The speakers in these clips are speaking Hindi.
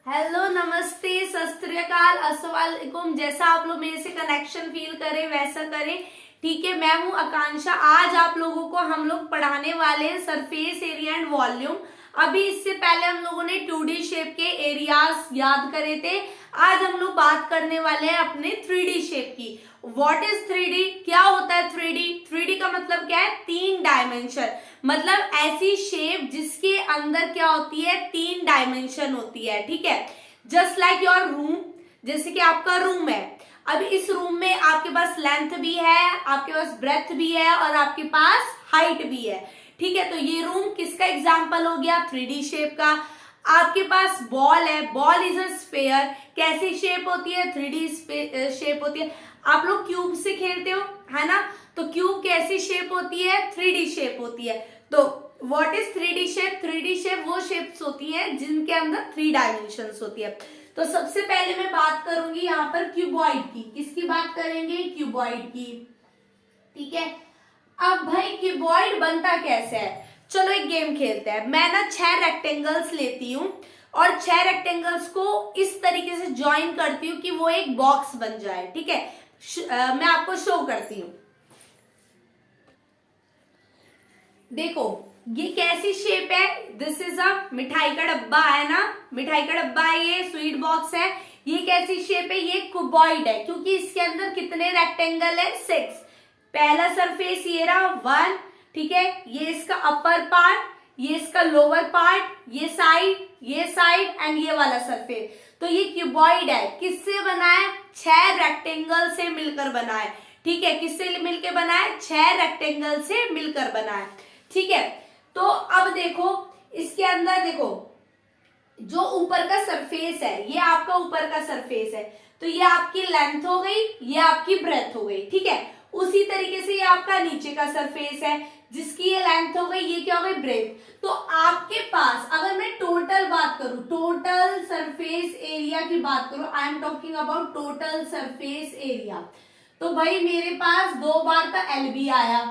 हेलो, नमस्ते, सत श्री अकाल, अस्सलाम वालेकुम। जैसा आप लोग मेरे से कनेक्शन फील करें वैसा करें। ठीक है, मैं हूं आकांक्षा। आज आप लोगों को हम लोग पढ़ाने वाले हैं सरफेस एरिया एंड वॉल्यूम। अभी इससे पहले हम लोगों ने 2D शेप के एरियाज याद करे थे। आज हम लोग बात करने वाले हैं अपने 3D शेप की। What is 3D? क्या होता है 3D? 3D का मतलब क्या है? 3 डायमेंशन। मतलब ऐसी शेप जिसके अंदर क्या होती है? 3 डायमेंशन होती है। ठीक है, जस्ट लाइक योर रूम। जैसे कि आपका रूम है, अब इस रूम में आपके पास लेंथ भी है, आपके पास ब्रेथ भी है और आपके पास हाइट भी है। ठीक है, तो ये रूम किसका एग्जाम्पल हो गया? 3D शेप का। आपके पास बॉल है, बॉल इज अ स्फेयर। कैसी शेप होती है? 3D शेप होती है। आप लोग क्यूब से खेलते हो, है ना? तो क्यूब कैसी शेप होती है? 3D शेप होती है। तो what is 3D shape? 3D shape वो शेप्स होती है जिनके अंदर 3 डायमेंशंस होती है। तो सबसे पहले मैं बात करूंगी यहाँ पर क्यूबॉइड की। किसकी बात करेंगे? क्यूबॉइड की। ठीक है, अब भाई क्यूबॉइड बनता कैसे है? चलो एक गेम खेलते हैं। मैं ना 6 रेक्टेंगल्स लेती हूँ और 6 रेक्टेंगल्स को इस तरीके से ज्वाइन करती हूँ कि वो एक बॉक्स बन जाए। ठीक है, मैं आपको शो करती हूँ। देखो ये कैसी शेप है? दिस इज अ मिठाई का डब्बा, है ना? मिठाई का डब्बा है, ये स्वीट बॉक्स है। ये कैसी शेप है? ये क्यूबॉइड है क्योंकि इसके अंदर कितने रेक्टेंगल है? 6। पहला सरफेस ये रहा 1। ठीक है, ये इसका अपर पार्ट, ये इसका लोअर पार्ट, ये साइड एंड ये वाला सरफेस। तो ये क्यूबॉइड है। किससे बना है? 6 रेक्टेंगल से मिलकर बना है। ठीक है, किससे मिलकर बना है? 6 रेक्टेंगल से मिलकर बना है। ठीक है, तो अब देखो इसके अंदर देखो, जो ऊपर का सरफेस है ये आपका ऊपर का सरफेस है, तो ये आपकी लेंथ हो गई, ये आपकी ब्रेथ हो गई। ठीक है, उसी तरीके से ये आपका नीचे का सरफेस है जिसकी ये लेंथ हो गई, ये क्या हो गई? ब्रेथ। तो आपके पास अगर मैं टोटल बात करूं, टोटल सरफेस एरिया की बात करूं, I am talking about total surface area, तो भाई मेरे पास 2 बार का LB आया।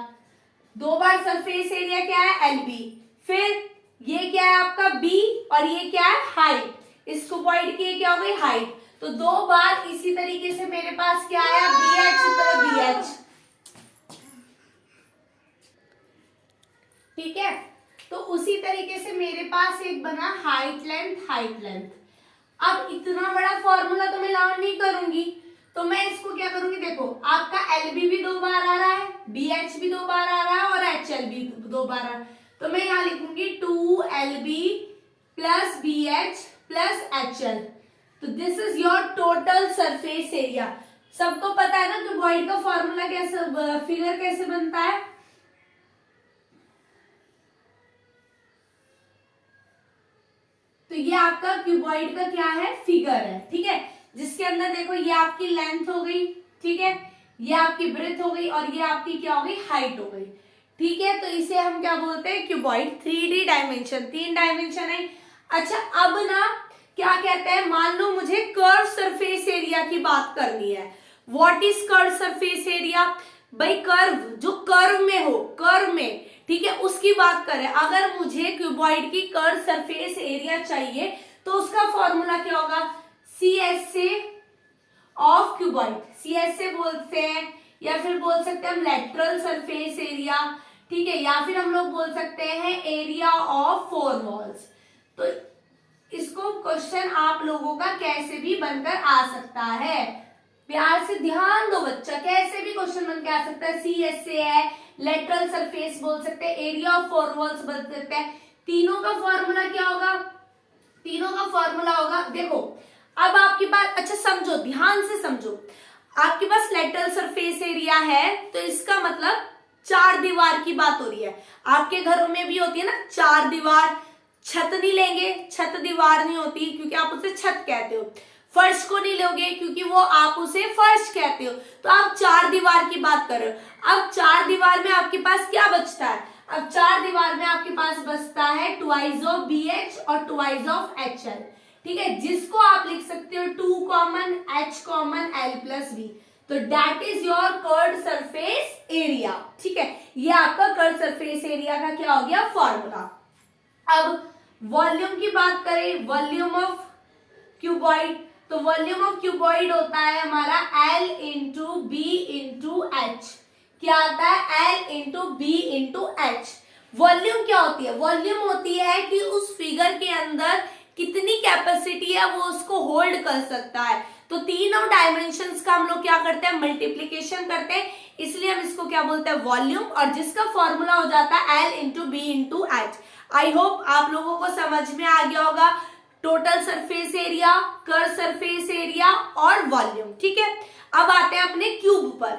2 बार सरफेस एरिया क्या है? LB। फिर ये क्या है आपका? B और ये क्या है? हाइट। इस क्यूबॉइड की क्या हो गई? हाइट। तो 2 बार इसी तरीके से मेरे पास क्या आया? BH तो BH। ठीक है, तो उसी तरीके से मेरे पास एक बना हाइट लेंथ। अब इतना बड़ा फॉर्मूला तो मैं लर्न नहीं करूंगी, तो मैं इसको क्या करूंगी? देखो आपका LB भी 2 बार आ रहा है, BH भी 2 बार आ रहा है और HL भी 2 बार आ रहा है। तो मैं यहां लिखूंगी 2LB plus BH plus HL। तो this is your total surface area. सबको पता है ना क्यूबॉइड का फॉर्मूला कैसे, फिगर कैसे बनता है? तो ये आपका क्यूबॉइड का क्या है? फिगर है। ठीक है, जिसके अंदर देखो ये आपकी लेंथ हो गई, ठीक है, ये आपकी ब्रेथ हो गई और ये आपकी क्या हो गई? हाइट हो गई। ठीक है, तो इसे हम क्या बोलते हैं? क्यूबॉइड। 3D डायमेंशन, 3 डायमेंशन है। अच्छा, अब ना क्या कहते हैं, मान लो मुझे कर्व सरफेस एरिया की बात करनी है। What is curve surface area? भाई कर्व, जो कर्व में हो, कर्व में, ठीक है, उसकी बात करें। अगर मुझे क्यूबॉइड की कर्व सरफेस एरिया चाहिए तो उसका फॉर्मूला क्या होगा? CSA of cuboid. CSA बोलते हैं या फिर बोल सकते हैं हम लेटरल सरफेस एरिया। ठीक है, या फिर हम लोग बोल सकते हैं एरिया ऑफ 4 वॉल्स। तो इसको क्वेश्चन आप लोगों का कैसे भी बनकर आ सकता है। प्यार से ध्यान दो बच्चा, कैसे भी क्वेश्चन बन के आ सकता है। CSA है, लेटरल सरफेस बोल सकते हैं, एरिया ऑफ 4 वॉल्स बोल सकते हैं। तीनों का फॉर्मूला क्या होगा? तीनों का फॉर्मूला होगा, देखो अब आपके पास, अच्छा समझो, ध्यान से समझो, आपके पास लेटरल सरफेस एरिया है तो इसका मतलब 4 दीवार की बात हो रही है। आपके घरों में भी होती है ना 4 दीवार। छत नहीं लेंगे, छत दीवार नहीं होती क्योंकि आप उसे छत कहते हो। फर्श को नहीं लोगे क्योंकि वो आप उसे फर्श कहते हो। तो आप 4 दीवार की बात कर रहे हो। अब 4 दीवार में आपके पास क्या बचता है? अब 4 दीवार में आपके पास बचता है ट्वाइस ऑफ BH और ट्वाइस ऑफ HL। ठीक है, जिसको आप लिख सकते हो 2 common H common L plus B। तो that is your curved surface area. ठीक है, ये आपका कर्व्ड सरफेस एरिया का क्या हो गया? फॉर्मूला। अब वॉल्यूम की बात करें, वॉल्यूम ऑफ क्यूबॉइड, तो वॉल्यूम ऑफ क्यूबॉइड होता है हमारा L into B into H. क्या आता है? L into B into H. Volume क्या होती है? वॉल्यूम होती है कि उस फिगर के अंदर कितनी कैपेसिटी है वो उसको होल्ड कर सकता है। तो तीनों डायमेंशंस का हम लोग क्या करते हैं? मल्टीप्लीकेशन करते हैं, इसलिए हम इसको क्या बोलते हैं? वॉल्यूम, और जिसका फॉर्मूला हो जाता है L into B into H. I hope आप लोगों को समझ में आ गया होगा total surface area, curve surface area और वॉल्यूम। ठीक है, अब आते हैं अपने क्यूब पर।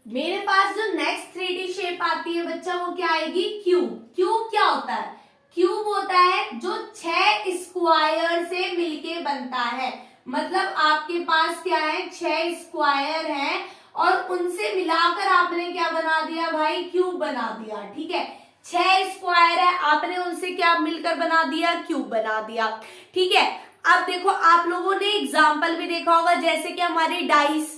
मेरे पास जो नेक्स्ट 3D शेप आती है बच्चा, वो क्या आएगी? क्यूब। क्यूब क्या होता है? क्यूब होता है जो 6 स्क्वायर से मिलके बनता है। मतलब आपके पास क्या है? 6 स्क्वायर हैं और उनसे मिलाकर आपने क्या बना दिया भाई? क्यूब बना दिया। ठीक है, 6 स्क्वायर है, आपने उनसे क्या मिलकर बना दिया? क्यूब बना दिया। ठीक है, अब देखो आप लोगों ने एग्जाम्पल भी देखा होगा, जैसे कि हमारी डाइस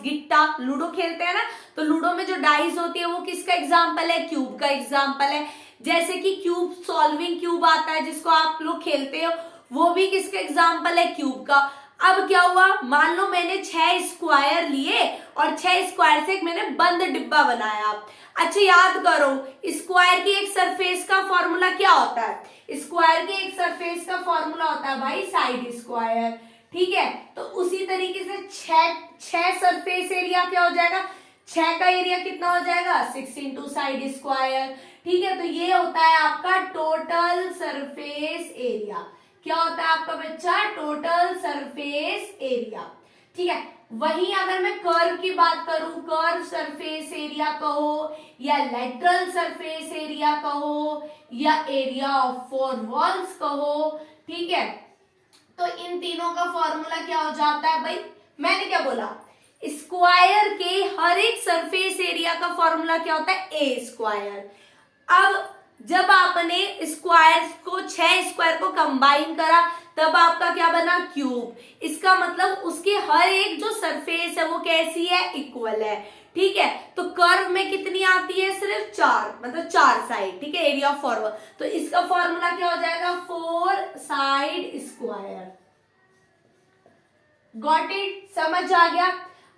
गिट्टा, लूडो खेलते हैं ना, तो लूडो में जो डाइस होती है वो किसका एग्जाम्पल है? क्यूब का एग्जाम्पल है। जैसे कि क्यूब सॉल्विंग क्यूब आता है जिसको आप लोग खेलते हो, वो भी किसका एग्जाम्पल है? क्यूब का। अब क्या हुआ? मान लो मैंने 6 स्क्वायर लिए और 6 स्क्वायर से एक मैंने बंद डिब्बा बनाया। अच्छा याद करो, स्क्वायर की एक सरफेस का फॉर्मूला क्या होता है? स्क्वायर के एक सरफेस का फॉर्मूला होता है भाई साइड स्क्वायर। ठीक है, तो उसी तरीके से 6 सरफेस एरिया क्या हो जाएगा? 6 का एरिया कितना हो जाएगा? 6 इंटू साइड स्क्वायर। ठीक है, तो ये होता है आपका टोटल सरफेस एरिया। क्या होता है आपका बच्चा? Total surface area. ठीक है, वहीं अगर मैं कर्व की बात करूं, कर्व सरफेस एरिया कहो या लेटरल सरफेस एरिया कहो या एरिया ऑफ 4 वॉल्स कहो, ठीक है, तो इन तीनों का फॉर्मूला क्या हो जाता है भाई? मैंने क्या बोला? स्क्वायर के हर एक सरफेस एरिया का फॉर्मूला क्या होता है? ए स्क्वायर। अब जब आपने स्क्वायर को 6 स्क्वायर को कंबाइन करा तब आपका क्या बना? क्यूब। इसका मतलब उसके हर एक जो सरफेस है वो कैसी है? इक्वल है। ठीक है, तो कर्व में कितनी आती है? सिर्फ 4, मतलब 4 साइड। ठीक है, एरिया ऑफ 4, तो इसका फॉर्मूला क्या हो जाएगा? 4 साइड स्क्वायर। Got it? समझ आ गया?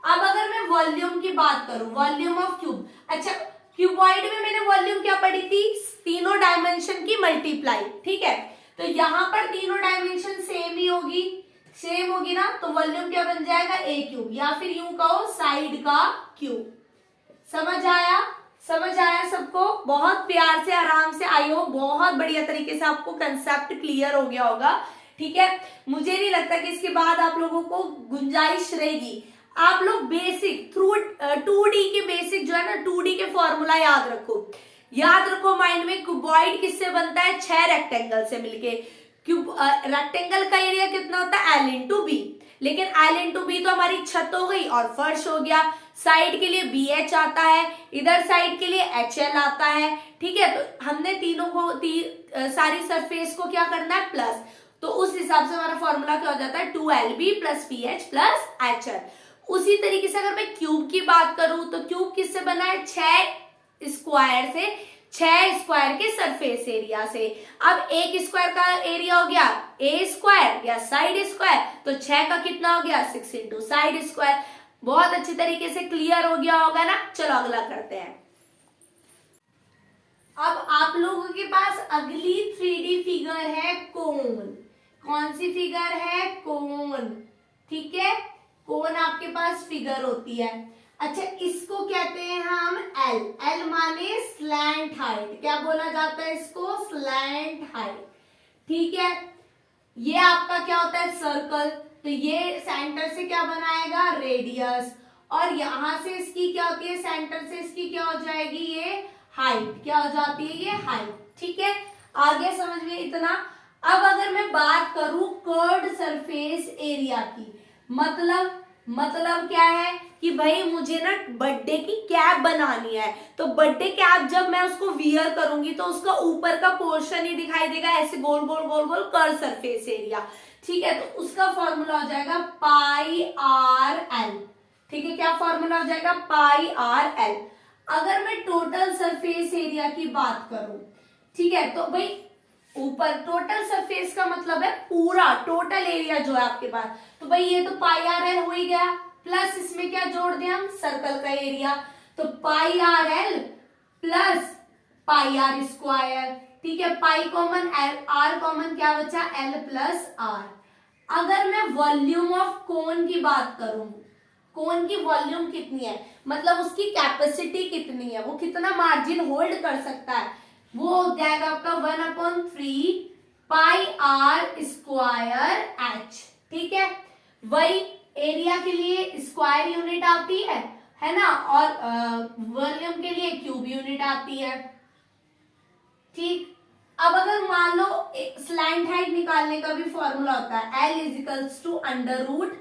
अब अगर मैं वॉल्यूम की बात करूं, वॉल्यूम ऑफ क्यूब, अच्छा क्यूबॉइड में मैंने वॉल्यूम क्या पढ़ी थी? तीनों डायमेंशन की मल्टीप्लाई। ठीक है, तो यहां पर तीनों डायमेंशन सेम ही होगी, सेम होगी ना, तो वॉल्यूम क्या बन जाएगा? ए क्यूब, या फिर यूं कहो साइड का क्यूब। समझ आया? समझ आया सबको? बहुत प्यार से, आराम से, आई हो बहुत बढ़िया तरीके से आपको कंसेप्ट क्लियर हो गया होगा। ठीक है, मुझे नहीं लगता कि इसके बाद आप लोगों को गुंजाइश रहेगी। आप लोग बेसिक थ्रू 2D के बेसिक जो है ना, 2D के फॉर्मूला याद रखो। याद रखो माइंड में, क्यूबॉइड किससे बनता है? 6 रेक्टेंगल से मिलके। क्यूब रेक्टेंगल का एरिया कितना होता है? L into B. लेकिन L इंटू बी तो हमारी छत हो गई और फर्श हो गया। साइड के लिए BH आता है, इधर साइड के लिए HL आता है। ठीक है, तो हमने तीनों को सारी सरफेस को क्या करना है? प्लस, तो उस हिसाब से हमारा फॉर्मूला क्या हो जाता है? 2LB plus PH plus HL। उसी तरीके से अगर मैं क्यूब की बात करूं तो क्यूब किससे बना है? 6 स्क्वायर से, 6 स्क्वायर के सरफेस एरिया से। अब एक स्क्वायर का एरिया हो गया ए स्क्वायर या साइड स्क्वायर, तो 6 का कितना हो गया? 6 इंटू साइड स्क्वायर। बहुत अच्छी तरीके से क्लियर हो गया होगा ना? चलो अगला करते हैं। अब आप लोगों के पास अगली 3D फिगर है कोन। कौन सी फिगर है? कोन। ठीक है, कोन आपके पास फिगर होती है। अच्छा, इसको कहते हैं हम एल। एल माने स्लैंट हाइट। क्या बोला जाता है इसको? Slant height. ठीक है, ये आपका क्या होता है? सर्कल। तो ये सेंटर से क्या बनाएगा? रेडियस। और यहां से इसकी क्या होती है? सेंटर से इसकी क्या हो जाएगी? ये हाइट। क्या हो जाती है? ये हाइट। ठीक है, आगे समझ में इतना। अब अगर मैं बात करूं कर्व्ड सरफेस एरिया की, मतलब क्या है कि भाई मुझे ना बर्थडे की कैप बनानी है, तो बर्थडे कैप जब मैं उसको वियर करूंगी तो उसका ऊपर का पोर्शन ही दिखाई देगा, ऐसे गोल गोल गोल गोल कर्व सरफेस एरिया। ठीक है, तो उसका फॉर्मूला हो जाएगा पाई आर एल। ठीक है, क्या फॉर्मूला हो जाएगा? पाई आर एल। अगर मैं टोटल सरफेस एरिया की बात करूं, ठीक है, तो भाई ऊपर टोटल सरफेस का मतलब है पूरा टोटल एरिया जो है आपके पास, तो भाई ये तो पाई आर एल हो ही गया, प्लस इसमें क्या जोड़ दिया हम, सर्कल का एरिया, तो pi r l plus pi r square, ठीक है, पाई कॉमन, आर कॉमन, क्या बचा, एल प्लस आर। अगर मैं वॉल्यूम ऑफ कोन की बात करूं, कोन की वॉल्यूम कितनी है, मतलब उसकी कैपेसिटी कितनी है, वो कितना मार्जिन होल्ड कर सकता है, वो हो जाएगा आपका 1/3 पाई आर स्क्वायर एच, ठीक है। वही एरिया के लिए स्क्वायर यूनिट आती है ना, और वॉल्यूम के लिए क्यूब यूनिट आती है, ठीक। अब अगर मान लो स्लैंट हाइट निकालने का भी फॉर्मूला होता है, L equals to under root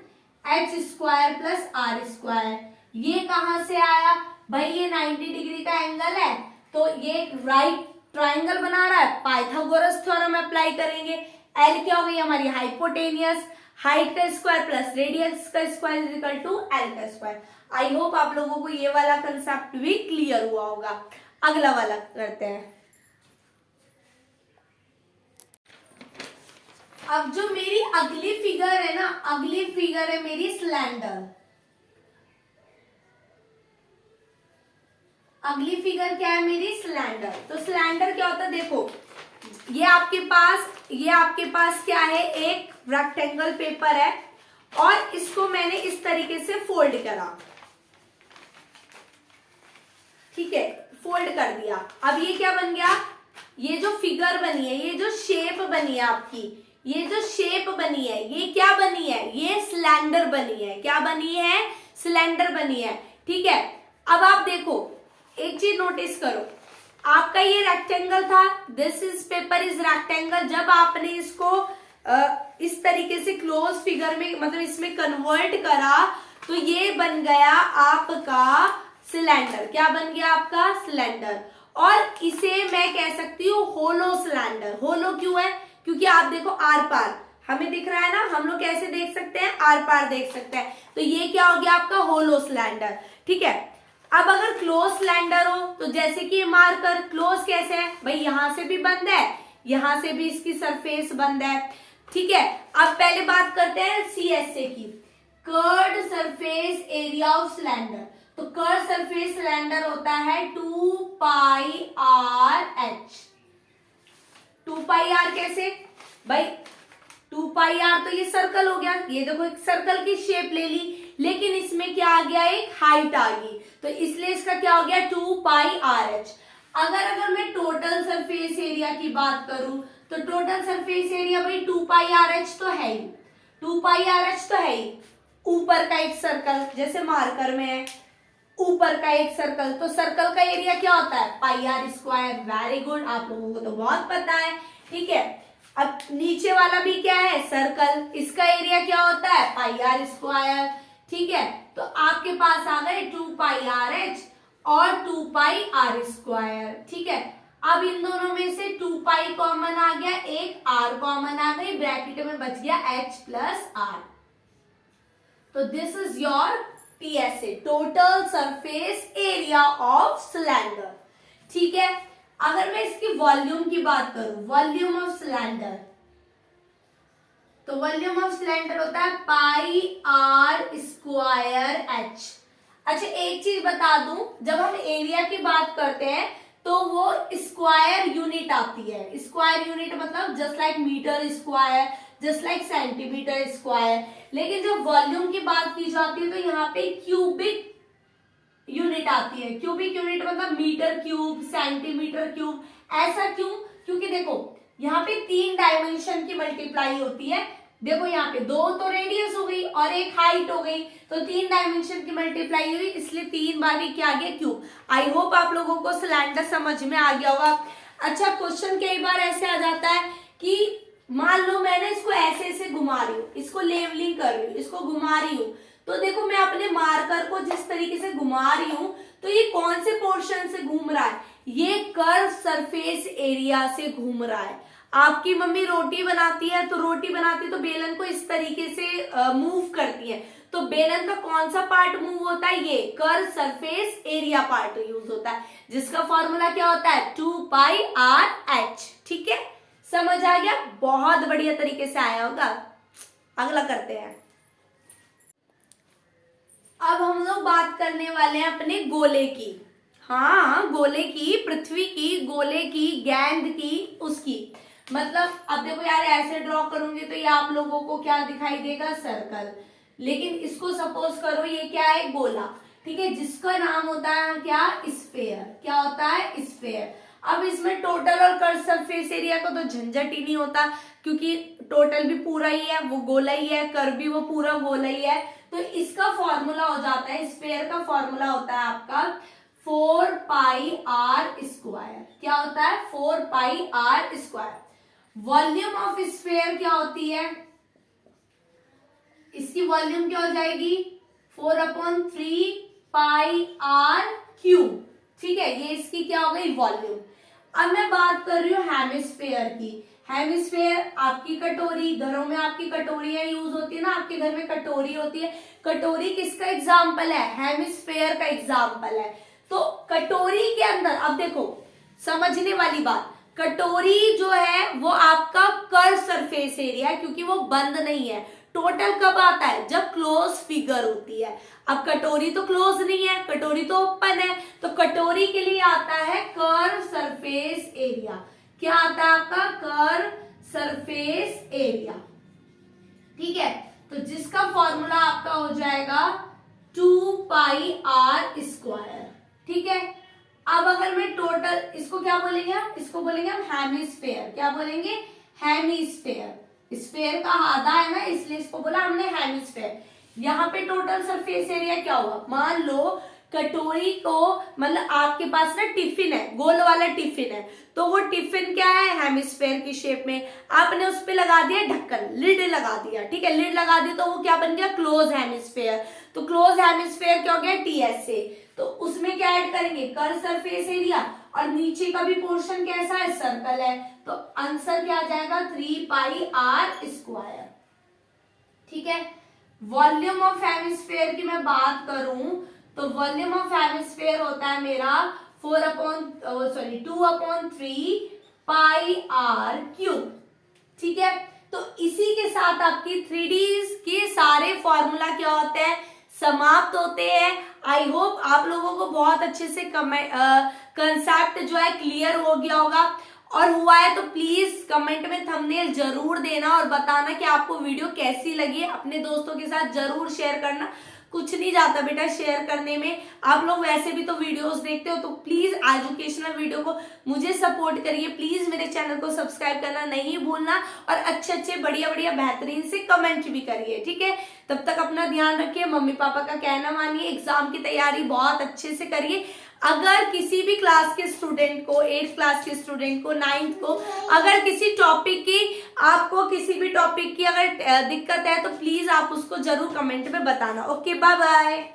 H square plus R square. ये कहां से आया भाई, ये 90 डिग्री का एंगल है, तो ये राइट ट्राइंगल बना रहा है, पाइथागोरस थ्योरम अप्लाई करेंगे। L क्या हो गई हमारी हाइपोटेनियस, हाइट का स्क्वायर प्लस रेडियस का square is equal to L का स्क्वायर। आई होप आप लोगों को ये वाला कंसेप्ट भी क्लियर हुआ होगा। अगला वाला करते हैं। अब जो मेरी अगली फिगर है ना, अगली फिगर है मेरी सिलेंडर। अगली फिगर क्या है मेरी, सिलेंडर। तो सिलेंडर क्या होता है, देखो ये आपके पास क्या है, एक रेक्टेंगल पेपर है और इसको मैंने इस तरीके से फोल्ड करा, ठीक है, फोल्ड कर दिया। अब ये क्या बन गया, ये जो फिगर बनी है, ये जो शेप बनी है आपकी, ये जो शेप बनी है, ये क्या बनी है, ये सिलेंडर बनी है। क्या बनी है, सिलेंडर बनी है, ठीक है। अब आप देखो एक चीज नोटिस करो, आपका ये रेक्टेंगल था, this is paper is rectangle. जब आपने इसको इस तरीके से क्लोज फिगर में, मतलब इसमें कन्वर्ट करा, तो ये बन गया आपका सिलेंडर। क्या बन गया आपका, सिलेंडर। और इसे मैं कह सकती हूँ होलो सिलेंडर। होलो क्यों है, क्योंकि आप देखो आर पार हमें दिख रहा है ना, हम लोग कैसे देख सकते हैं, आर पार देख सकते हैं, तो ये क्या हो गया आपका होलो सिलेंडर, ठीक है। अब अगर क्लोज सिलेंडर हो, तो जैसे कि मार्कर क्लोज कैसे है भाई, यहां से भी बंद है, यहां से भी इसकी सरफेस बंद है, ठीक है। अब पहले बात करते हैं सीएसए की, curved surface area of cylinder. तो कर्व सरफेस सिलेंडर होता है 2 पाई आर एच। 2 पाई आर कैसे भाई, 2 पाई आर तो ये सर्कल हो गया, ये देखो एक सर्कल की शेप ले ली, लेकिन इसमें क्या आ गया, एक हाइट आ गई, तो इसलिए इसका क्या हो गया 2 पाई आर एच। अगर मैं टोटल सरफेस एरिया की बात करूं, तो टोटल सरफेस एरिया भाई 2 पाई आर एच तो है ही, 2 पाई आर एच तो है ही। ऊपर का एक सर्कल जैसे मार्कर में है, ऊपर का एक सर्कल, तो सर्कल का एरिया क्या होता है, पाई आर स्क्वायर। वेरी गुड, आप लोगों को तो बहुत पता है, ठीक है। अब नीचे वाला भी क्या है, सर्कल, इसका एरिया क्या होता है, पाई आर स्क्वायर, ठीक है। तो आपके पास आ गए 2 पाई आर एच और 2 पाई आर स्क्वायर, ठीक है। अब इन दोनों में से 2 पाई कॉमन आ गया, एक आर कॉमन आ गई, ब्रैकेट में बच गया एच प्लस आर। तो this is your TSA, total surface area of cylinder, ठीक है। अगर मैं इसकी वॉल्यूम की बात करूं, वॉल्यूम ऑफ सिलेंडर, तो वॉल्यूम ऑफ सिलेंडर होता है पाई आर स्क्वायर एच। अच्छा एक चीज बता दूं, जब हम एरिया की बात करते हैं तो वो स्क्वायर यूनिट आती है। स्क्वायर यूनिट मतलब just like metre square, just like centimetre square. लेकिन जब वॉल्यूम की बात की जाती है तो यहाँ पे क्यूबिक यूनिट आती है। क्यूबिक यूनिट मतलब मीटर क्यूब, सेंटीमीटर क्यूब। ऐसा क्यों, क्योंकि देखो यहाँ पे 3 डायमेंशन की मल्टीप्लाई होती है। देखो यहाँ पे 2 तो रेडियस हो गई और एक हाइट हो गई, तो 3 डायमेंशन की मल्टीप्लाई हुई, इसलिए 3 बार ही क्या आ गया, क्यूब। आई होप आप लोगों को सिलेंडर समझ में आ गया होगा। अच्छा क्वेश्चन कई बार ऐसे आ जाता है कि मान लो मैंने इसको ऐसे ऐसे घुमा रही हूँ, इसको लेवलिंग कर रही हूँ, इसको घुमा रही हूँ, तो देखो मैं अपने मार्कर को जिस तरीके से घुमा रही हूँ, तो ये कौन से पोर्शन से घूम रहा है, ये कर्व सरफेस एरिया से घूम रहा है। आपकी मम्मी रोटी बनाती है, तो रोटी बनाती है तो बेलन को इस तरीके से मूव करती है, तो बेलन का कौन सा पार्ट मूव होता है, ये curve surface area part use होता है, जिसका फॉर्मूला क्या होता है 2 पाई आर एच, ठीक है। समझ आ गया? बहुत बढ़िया तरीके से आया होगा। अगला करते हैं। अब हम लोग बात करने वाले हैं अपने गोले की। हाँ, गोले की, पृथ्वी की, गोले की, गेंद की, उसकी। मतलब अब देखो यार, ऐसे ड्रॉ करूंगी तो ये आप लोगों को क्या दिखाई देगा? सर्कल। लेकिन इसको सपोज करो ये क्या है? गोला। ठीक है, जिसका नाम होता है क्या? स्फेयर। क्या होता है? स्फेयर। अब इसमें टोटल और कर्व सरफेस एरिया का तो झंझट ही नहीं होता, क्योंकि टोटल भी पूरा ही है, वो गोला ही है, कर्व भी वो पूरा गोला ही है। तो इसका फॉर्मूला हो जाता है, स्फेयर का फॉर्मूला होता है आपका 4 पाई आर स्क्वायर। क्या होता है? 4 pi r square. Volume of sphere क्या होती है? इसकी वॉल्यूम क्या हो जाएगी? 4/3 पाई आर क्यूब। ठीक है, ये इसकी क्या हो गई? वॉल्यूम। अब मैं बात कर रही हूँ हेमिस्फेयर की। हेमिस्फेयर आपकी कटोरी, घरों में आपकी कटोरियां यूज होती है ना, आपके घर में कटोरी होती है। कटोरी किसका एग्जाम्पल है? हेमिस्फेयर का एग्जाम्पल है। तो कटोरी के अंदर, अब देखो समझने वाली बात, कटोरी जो है वो आपका कर्व सरफेस एरिया है, क्योंकि वो बंद नहीं है। टोटल कब आता है? जब क्लोज फिगर होती है। अब कटोरी तो क्लोज नहीं है, कटोरी तो ओपन है, तो कटोरी के लिए आता है कर्व सरफेस एरिया। क्या आता है आपका? Curve surface area. ठीक है, तो जिसका फॉर्मूला आपका हो जाएगा 2 पाई आर स्क्वायर। ठीक है, अब अगर मैं टोटल, इसको क्या बोलेंगे हम? इसको बोलेंगे हम हेमिस्फेयर। क्या बोलेंगे? हेमिस्फेयर। स्फेयर का आधा है ना, इसलिए इसको बोला हमने हेमिस्फेयर। यहाँ पे टोटल सरफेस एरिया क्या हुआ? मान लो कटोरी को, मतलब आपके पास ना टिफिन है, गोल वाला टिफिन है, तो वो टिफिन क्या है? हेमिस्फेयर की शेप में। आपने उस पे लगा दिया ढक्कन, लिड लगा दिया। ठीक है, लिड लगा दी तो वो क्या बन गया? Close hemisphere. तो क्लोज हेमिस्फेयर क्या हो गया? टीएस से। तो उसमें क्या ऐड करेंगे? कर्व सरफेस एरिया, और नीचे का भी पोर्शन कैसा है? सर्कल है। तो आंसर क्या आ जाएगा? 3 पाई आर स्क्वायर। ठीक है, वॉल्यूम ऑफ हेमिस्फेयर की मैं बात करूं तो वॉल्यूम ऑफ हेमिस्फेयर होता है मेरा 2/3 पाई आर क्यूब। ठीक है, तो इसी के साथ आपकी 3D के सारे फॉर्मूला क्या होते हैं? समाप्त होते हैं। आई होप आप लोगों को बहुत अच्छे से कंसेप्ट जो है क्लियर हो गया होगा, और हुआ है तो प्लीज कमेंट में थंबनेल जरूर देना और बताना कि आपको वीडियो कैसी लगी। अपने दोस्तों के साथ जरूर शेयर करना, कुछ नहीं जाता बेटा शेयर करने में। आप लोग वैसे भी तो वीडियोस देखते हो, तो प्लीज एजुकेशनल वीडियो को मुझे सपोर्ट करिए। प्लीज मेरे चैनल को सब्सक्राइब करना नहीं भूलना, और अच्छे अच्छे बढ़िया बढ़िया बेहतरीन से कमेंट भी करिए। ठीक है, तब तक अपना ध्यान रखिए, मम्मी पापा का कहना मानिए, एग्जाम की तैयारी बहुत अच्छे से करिए। अगर किसी भी क्लास के स्टूडेंट को, 8th क्लास के स्टूडेंट को, 9th को, अगर किसी टॉपिक की, आपको किसी भी टॉपिक की अगर दिक्कत है तो प्लीज आप उसको जरूर कमेंट में बताना। Okay, bye bye.